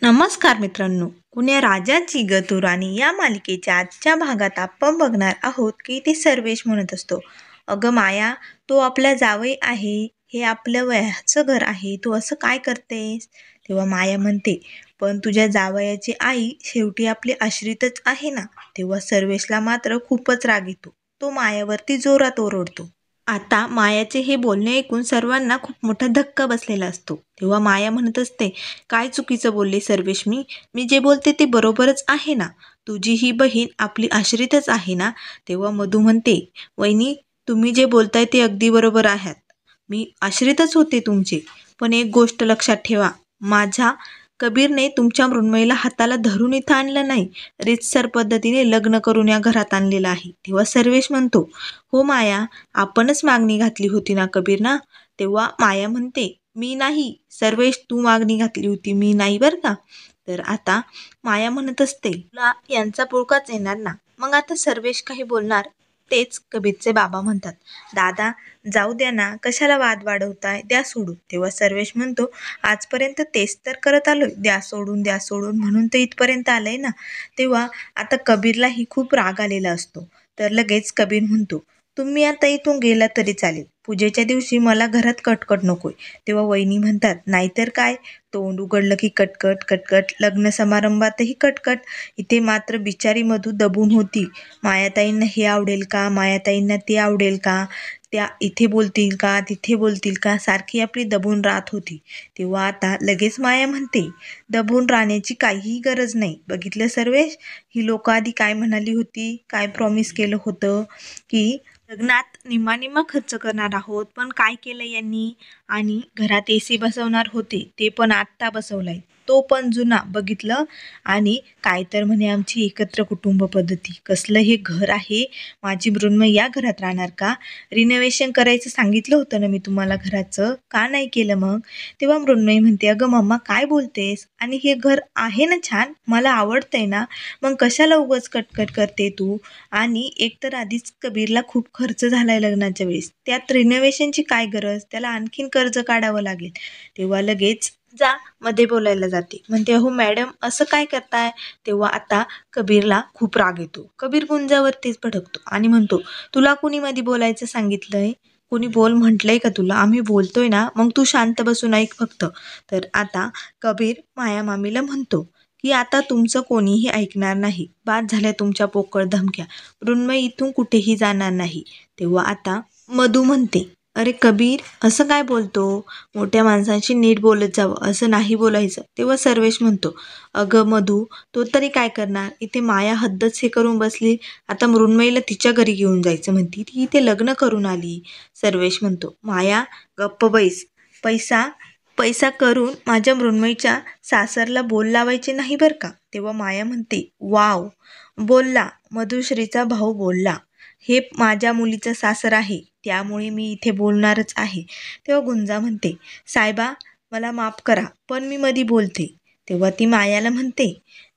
नमस्कार मित्रांनो, कुण्या राजाची गतू राणी या मालिकेच्या आजच्या भागात आपण बघणार आहोत की ते सर्वेश म्हणत असतो, अगं माया, तो आपला जावई आहे, हे आपलं वयाचं घर आहे, तू असं काय करतेस? तेव्हा माया म्हणते, पण तुझ्या जावयाची आई शेवटी आपली आश्रितच आहे ना. तेव्हा सर्वेशला मात्र खूपच राग येतो. तो मायावरती जोरात ओरडतो. आता मायाचे हे बोलणे ऐकून सर्वांना खूप मोठा धक्का बसलेला असतो. तेव्हा माया म्हणत असते, काय चुकीचं बोलले सर्वेश मी जे बोलते ते बरोबरच आहे ना. तुझी ही बहीण आपली आश्रितच आहे ना. तेव्हा मधू म्हणते, वहिनी, तुम्ही जे बोलताय ते अगदी बरोबर आहात. मी आश्रितच होते तुमचे. पण एक गोष्ट लक्षात ठेवा, माझ्या कबीरने तुमच्या मृण्मयीला हाताला धरून इथं आणलं नाही, रीतसर पद्धतीने लग्न करून या घरात आणलेलं आहे. तेव्हा सर्वेश म्हणतो, हो माया, आपणच मागणी घातली होती ना कबीर ना. तेव्हा माया म्हणते, मी नाही सर्वेश, तू मागणी घातली होती, मी नाही बरं का. तर आता माया म्हणत असते, तुला यांचा पुळकाच येणार ना. मग आता सर्वेश काही बोलणार तेच कबीरचे बाबा म्हणतात, दादा, जाऊ द्या ना, कशाला वाद वाढवताय, द्या सोडून. तेव्हा सर्वेश म्हणतो, आजपर्यंत तेच तर करत आलोय, द्या सोडून द्या सोडून म्हणून तर इथपर्यंत आलंय ना. तेव्हा आता कबीरलाही खूप राग आलेला असतो. तर लगेच कबीर म्हणतो, तुम्ही आता इथून गेला तरी चालेल, पूजेच्या दिवशी मला घरात कटकट नकोय. तेव्हा वहिनी म्हणतात, नाहीतर काय, तोंड उघडलं की कटकट कटकट, लग्न समारंभातही कटकट. इथे मात्र बिचारी मधू दबून होती. मायाताईंना हे आवडेल का, मायाताईंना ते आवडेल का, त्या इथे बोलतील का तिथे बोलतील का, सारखी आपली दबून राहत होती. तेव्हा आता लगेच माया म्हणते, दबून राहण्याची काहीही गरज नाही. बघितलं सर्वेश, ही लोक आधी काय म्हणाली होती, काय प्रॉमिस केलं होतं की लग्नात निम्मा निम्मा खर्च करणार आहोत, पण काय केलं यांनी, आणि घरात एसी बसवणार होते, ते पण आत्ता बसवलाय, तो पण जुना, बघितलं. आणि काय तर म्हणे आमची एकत्र कुटुंब पद्धती, कसलं हे घर आहे, माझी मृण्मयी या घरात राहणार का? रिनोव्हेशन करायचं सांगितलं होतं ना मी तुम्हाला घराचं, का नाही केलं मग? तेव्हा मृण्मयी म्हणते, अगं मम्मा, काय बोलतेस, आणि हे घर आहे ना छान, मला आवडतंय ना, मग कशाला उगाच कटकट करते तू? आणि एकतर आधीच कबीरला खूप खर्च झालाय लग्नाच्या वेळेस, त्यात रिनोव्हेशनची काय गरज, त्याला आणखीन कर्ज काढावं लागेल. तेव्हा लगेच जा मध्ये बोलायला जाते, म्हणते, अहो मॅडम, असं काय करताय? तेव्हा आता कबीरला खूप राग येतो. कबीर गुंजावरतीच भडकतो आणि म्हणतो, तुला कुणी मध्ये बोलायचं सांगितलंय? कुणी बोल म्हटलंय का तुला? आम्ही बोलतोय ना, मग तू शांत बसून ऐक फक्त. तर आता कबीर माया मामीला म्हणतो की आता तुमचं कोणीही ऐकणार नाही, बाद झाल्या तुमच्या पोकळ धमक्या, मृण्मयी इथून कुठेही जाणार नाही. तेव्हा आता मधू म्हणते, अरे कबीर, असं काय बोलतो, मोठ्या माणसांशी नीट बोलत जावं, असं नाही बोलायचं. तेव्हा सर्वेश म्हणतो, अगं मधू, तो तरी काय करणार, इथे माया हद्दच हे करून बसली, आता मृण्मयीला तिच्या घरी घेऊन जायचं म्हणती, ती इथे लग्न करून आली. सर्वेश म्हणतो, माया, गप्प बैस, पैसा पैसा करून माझ्या मृण्मयीच्या सासरला बोल लावायचे नाही बरं का. तेव्हा माया म्हणते, वाव, बोलला, मधुश्रीचा भाऊ बोलला, हे माझ्या मुलीचं सासर आहे, त्यामुळे मी इथे बोलणारच आहे. तेव्हा गुंजा म्हणते, साहेबा, मला माफ करा, पण मी मधी बोलते. तेव्हा ती मायाला म्हणते,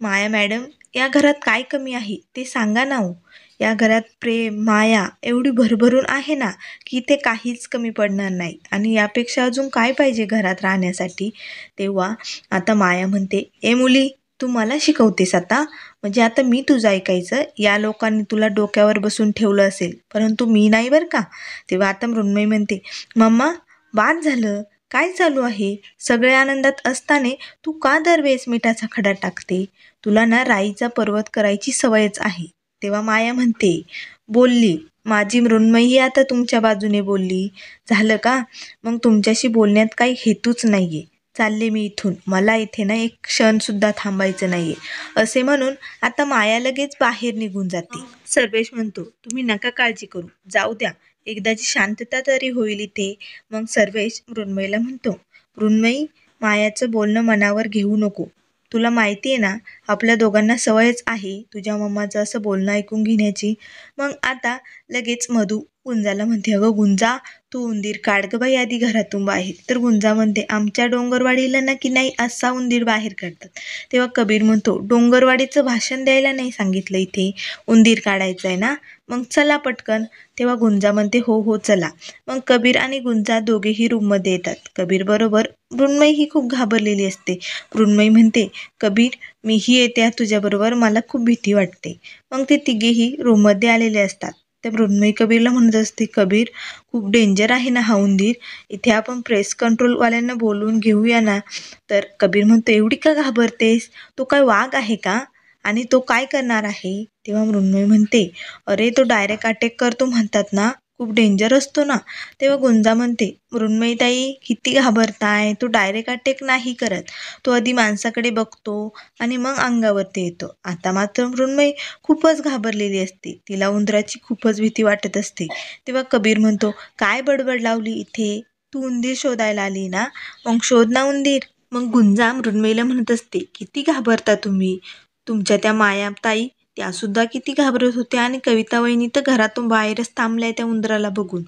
माया मॅडम, या घरात काय कमी आहे ते सांगा ना हो. या घरात प्रेम माया एवढी भरभरून आहे ना, की इथे काहीच कमी पडणार नाही, आणि यापेक्षा अजून काय पाहिजे घरात राहण्यासाठी. तेव्हा आता माया म्हणते, ए मुली, तू मला शिकवतेस आता, म्हणजे आता मी तुझं ऐकायचं, या लोकांनी तुला डोक्यावर बसून ठेवलं असेल, परंतु मी नाही बरं का. तेव्हा आता मृण्मयी म्हणते, मम्मा, बाद झालं, काय चालू आहे, सगळे आनंदात असताना तू का दरवेळेस मिठाचा खडा टाकते, तुला ना राईचा पर्वत करायची सवयच आहे. तेव्हा माया म्हणते, बोलली, माझी मृण्मयी आता तुमच्या बाजूने बोलली, झालं का, मग तुमच्याशी बोलण्यात काही हेतूच नाहीये, चालले मी इथून, मला इथे ना एक क्षणसुद्धा थांबायचं नाहीये. असे म्हणून आता माया लगेच बाहेर निघून जाते. सर्वेश म्हणतो, तुम्ही नका काळजी करू, जाऊ द्या, एकदाची शांतता तरी होईल इथे. मग सर्वेश मृण्मयीला म्हणतो, मृण्मयी, मायाचं बोलणं मनावर घेऊ नको, तुला माहिती आहे ना, आपल्या दोघांना सवयच आहे तुझ्या मम्माचं असं बोलणं ऐकून घेण्याची. मग आता लगेच मधू गुंजाला म्हणते, अगं गुंजा, तू उंदीर काढ ग बाई आधी घरातून बाहेर. तर गुंजा म्हणते, आमच्या डोंगरवाडीला ना की नाही असा उंदीर बाहेर काढतात. तेव्हा कबीर म्हणतो, डोंगरवाडीचं भाषण द्यायला नाही सांगितलं, इथे उंदीर काढायचं आहे ना, मग चला पटकन. तेव्हा गुंजा म्हणते, हो हो चला. मग कबीर आणि गुंजा दोघेही रूममध्ये येतात. कबीर बरोबर मृण्मयी ही खूप घाबरलेली असते. मृण्मयी म्हणते, कबीर मीही येते तुझ्याबरोबर, मला खूप भीती वाटते. मग ते तिघेही रूममध्ये आलेले असतात. तर मृण्मयी कबीरला म्हणत असते, कबीर खूप डेंजर आहे ना हा उंदीर, इथे आपण प्रेस कंट्रोलवाल्यांना बोलवून घेऊया ना. तर कबीर म्हणतो, एवढी का घाबरतेस, तो काय वाघ आहे का, आणि तो काय करणार आहे. तेव्हा मृण्मयी म्हणते, अरे तो डायरेक्ट अटॅक करतो म्हणतात ना, खूप डेंजर असतो ना. तेव्हा गुंजा म्हणते, मृण्मयी ताई किती घाबरताय, तो डायरेक्ट अटॅक नाही करत, तो आधी माणसाकडे बघतो आणि मग अंगावरती येतो. आता मात्र मृण्मयी खूपच घाबरलेली असते, तिला उंदराची खूपच भीती वाटत असते. तेव्हा कबीर म्हणतो, काय बडबड लावली इथे, तू उंदीर शोधायला आली ना, मग शोध ना उंदीर. मग गुंजा मृण्मयीला म्हणत असते, किती घाबरता तुम्ही, तुमच्या त्या मायाताई त्यासुद्धा किती घाबरत होत्या, आणि कविता वहिनी तर घरातून बाहेरच थांबल्या त्या उंदराला बघून.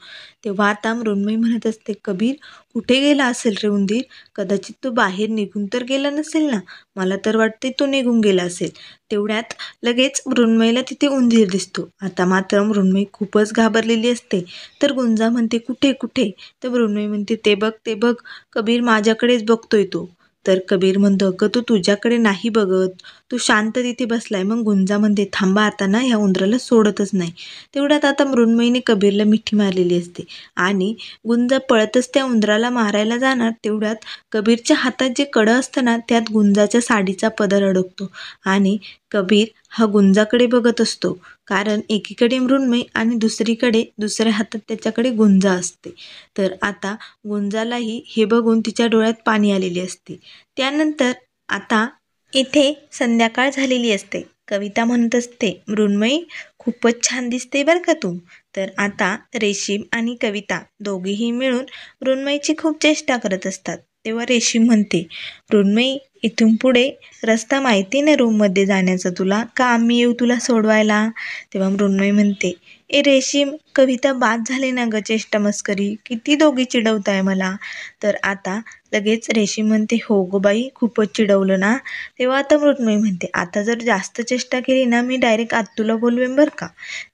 तेव्हा आता मृण्मयी म्हणत असते, कबीर कुठे गेला असेल रे उंदीर, कदाचित तो बाहेर निघून तर गेला नसेल ना, मला तर वाटते तो निघून गेला असेल. तेवढ्यात लगेच मृण्मयीला तिथे उंदीर दिसतो. आता मात्र मृण्मयी खूपच घाबरलेली असते. तर गुंजा म्हणते, कुठे कुठे. तर मृण्मयी म्हणते, ते बघ ते बघ कबीर, माझ्याकडेच बघतोय तो. तर कबीर म्हणतो, अगं तो तुझ्याकडे नाही बघत, तो शांत तिथे बसलाय. मग गुंजा म्हणते, थांबा आता ना, ह्या उंदराला सोडतच नाही. तेवढ्यात आता मृण्मयीने कबीरला मिठी मारलेली असते आणि गुंजा पळतच त्या उंदराला मारायला जाणार. तेवढ्यात कबीरच्या हातात जे कडं असतं ना, त्यात गुंजाच्या साडीचा पदर अडकतो आणि कबीर हा गुंजाकडे बघत असतो, कारण एकीकडे मृण्मयी आणि दुसरीकडे दुसऱ्या हातात त्याच्याकडे गुंजा असते. तर आता गुंजालाही हे बघून तिच्या डोळ्यात पाणी आलेले असते. त्यानंतर आता इथे संध्याकाळ झालेली असते. कविता म्हणत असते, मृण्मयी खूपच छान दिसते बरं का तू. तर आता रेशीम आणि कविता दोघेही मिळून मृण्मयीची खूप चेष्टा करत असतात. तेव्हा रेशीम म्हणते, मृण्मयी इथून पुढे रस्ता माहिती ना रूममध्ये जाण्याचा तुला, का आम्ही येऊ तुला सोडवायला. तेव्हा मृण्मयी म्हणते, ए रेशीम कविता, बाद झाले ना ग चेष्टा मस्करी, किती दोघी चिडवताय मला. तर आता लगेच रेशीम म्हणते, हो गो बाई खूपच चिडवलं ना. तेव्हा आता मृण्मयी म्हणते, आता जर जास्त चेष्टा केली ना, मी डायरेक्ट आत्तूला बोलवेन बरं का.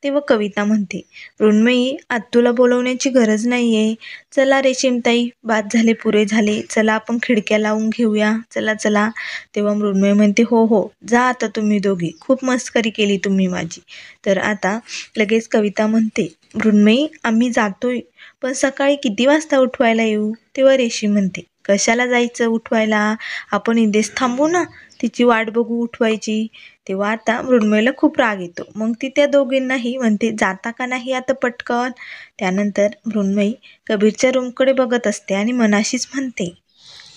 तेव्हा कविता म्हणते, मृण्मयी आत्तूला बोलवण्याची गरज नाही आहे, चला रेशीमताई, बाद झाले पुरे झाले, चला आपण खिडक्या लावून घेऊया, चला चला. तेव्हा मृण्मयी म्हणते, हो हो जा आता तुम्ही दोघी, खूप मस्करी केली तुम्ही माझी. तर आता लगेच कविता म्हणते, मृण्मयी आम्ही जातोय, पण सकाळी किती वाजता उठवायला येऊ. तेव्हा रेशीम म्हणते, कशाला जायचं उठवायला, आपण इथेच थांबू ना, तिची वाट बघू उठवायची. तेव्हा आता मृण्मयीला खूप राग येतो. मग ती त्या दोघींनाही म्हणते, जाता का नाही आता पटकन. त्यानंतर मृण्मयी कबीरच्या रूमकडे बघत असते आणि मनाशीच म्हणते,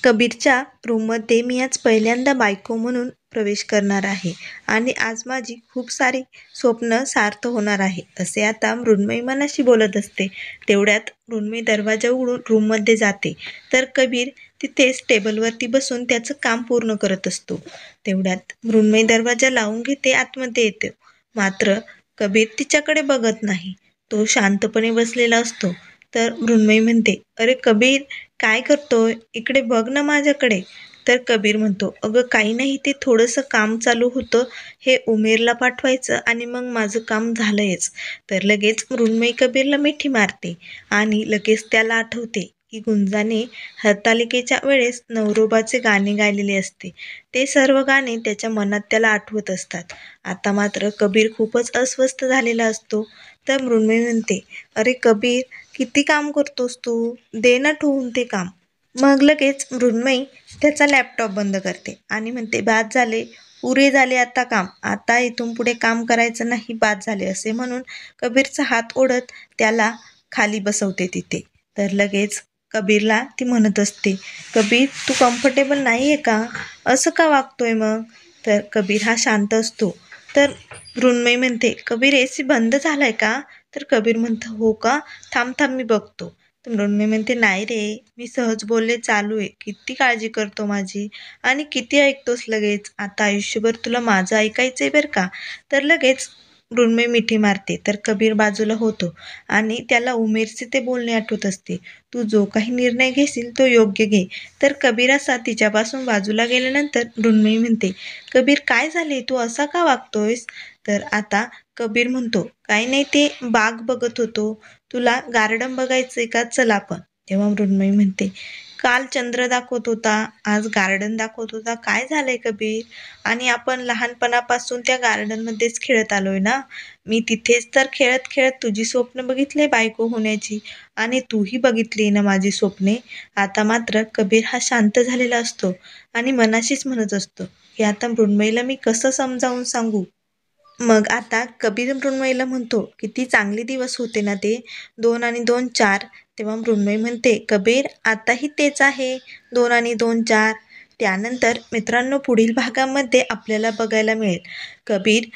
कबीरच्या रूममध्ये मी आज पहिल्यांदा बायको म्हणून प्रवेश करणार आहे आणि आज माझी खूप सारी स्वप्न सार्थ होणार आहे, असे आता मृण्मयी मनाशी बोलत असते. तेवढ्यात मृण्मयी दरवाजा उघडून रूममध्ये जाते. तर कबीर तिथेच टेबलवरती बसून त्याचं काम पूर्ण करत असतो. तेवढ्यात मृण्मयी दरवाजा लावून घेते, आतमध्ये येते. मात्र कबीर तिच्याकडे बघत नाही, तो शांतपणे बसलेला असतो. तर मृण्मयी म्हणते, अरे कबीर काय करतोय, इकडे बघ ना माझ्याकडे. तर कबीर म्हणतो, अगं काही नाही, ते थोडंसं काम चालू होतं, हे उमेरला पाठवायचं आणि मग माझं काम झालंयच. तर लगेच मृण्मयी कबीरला मिठी मारते आणि लगेच त्याला आठवते की गुंजाने हरतालिकेच्या वेळेस नवरोबाचे गाणे गायलेले असते. ते सर्व गाणे त्याच्या मनात त्याला आठवत असतात. आता मात्र कबीर खूपच अस्वस्थ झालेला असतो. तर मृण्मयी म्हणते, अरे कबीर किती काम करतोस तू, दे ना ठेवून ते काम. मग लगेच मृण्मयी त्याचा लॅपटॉप बंद करते आणि म्हणते, बाद झाले, पुरे झाले आता काम, आता इथून पुढे काम करायचं नाही, बाद झाले, असे म्हणून कबीरचा हात ओढत त्याला खाली बसवते तिथे. तर लगेच कबीरला ती म्हणत असते, कबीर तू कम्फर्टेबल नाही आहे का, असं का वागतोय मग. तर कबीर हा शांत असतो. तर मृण्मयी म्हणते, कबीर AC बंद झालाय का. तर कबीर म्हणतं, हो का, थांब थांब मी बघतो. तर मृण्मयी म्हणते, नाही रे, मी सहज बोलले चालू आहे, किती काळजी करतो माझी आणि किती ऐकतोस लगेच, आता आयुष्यभर तुला माझं ऐकायचंय बरं का. तर लगेच मृण्मयी मिठी मारते तर कबीर बाजूला होतो आणि त्याला उमेरचे ते बोलणे आठवत असते. तू जो काही निर्णय घेशील तो योग्य घे. तर कबीर असा तिच्यापासून बाजूला गेल्यानंतर मृण्मयी म्हणते, कबीर काय झाले, तू असा का वागतोयस? तर आता कबीर म्हणतो, काही नाही, ते बाग बघत होतो. तुला गार्डन बघायचंय का? चल आपण. तेव्हा मृण्मयी म्हणते, काल चंद्र दाखवत होता, आज गार्डन दाखवत होता, काय झालंय कबीर? आणि आपण लहानपणापासून त्या गार्डनमध्येच खेळत आलोय ना. मी तिथेच तर खेळत खेळत तुझी स्वप्न बघितले बायको होण्याची, आणि तूही बघितली ना माझी स्वप्ने. आता मात्र कबीर हा शांत झालेला असतो आणि मनाशीच म्हणत असतो, की आता मृण्मयीला मी कसं समजावून सांगू. मग आता कबीर मृण्मयीला म्हणतो, किती चांगले दिवस होते ना ते, 2 आणि 2 4. तेव्हा मृण्मयी म्हणते, कबीर आताही तेच आहे, 2 आणि 2 4. त्यानंतर मित्रांनो पुढील भागामध्ये आपल्याला बघायला मिळेल, कबीर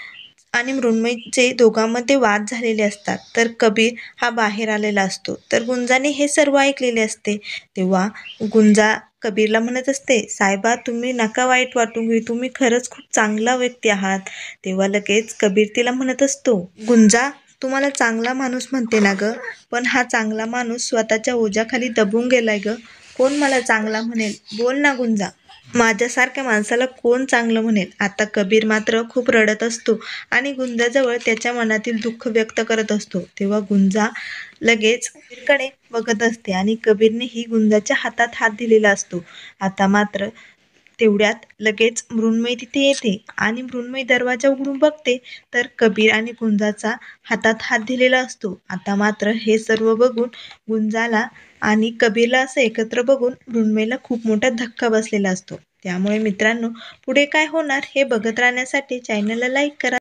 आणि मृण्मयीचे दोघांमध्ये वाद झालेले असतात. तर कबीर हा बाहेर आलेला असतो. तर गुंजाने हे सर्व ऐकलेले असते. तेव्हा गुंजा कबीरला म्हणत असते, साहेबा तुम्ही नका वाईट वाटून घेऊ, तुम्ही खरंच खूप चांगला व्यक्ती आहात. तेव्हा लगेच कबीर तिला म्हणत असतो, गुंजा तू मला चांगला माणूस म्हणते ना ग, पण हा चांगला माणूस स्वतःच्या ओझ्याखाली दबून गेलाय ग. कोण मला चांगला म्हणेल? बोल ना गुंजा. माझ्यासारख्या माणसाला कोण चांगलं म्हणेल? आता कबीर मात्र खूप रडत असतो आणि गुंजाजवळ त्याच्या मनातील दुःख व्यक्त करत असतो. तेव्हा गुंजा लगेच कबीरकडे बघत असते आणि कबीरनेही गुंजाच्या हातात हात दिलेला असतो. आता मात्र तेवढ्यात लगेच मृण्मयी तिथे येते आणि मृण्मयी दरवाजा उघडून बघते तर कबीर आणि गुंजाचा हातात हात दिलेला असतो. आता मात्र हे सर्व बघून गुंजाला आणि कबीरला असं एकत्र बघून मृण्मयीला खूप मोठा धक्का बसलेला असतो. त्यामुळे मित्रांनो पुढे काय होणार हे बघत राहण्यासाठी चॅनलला लाईक करा.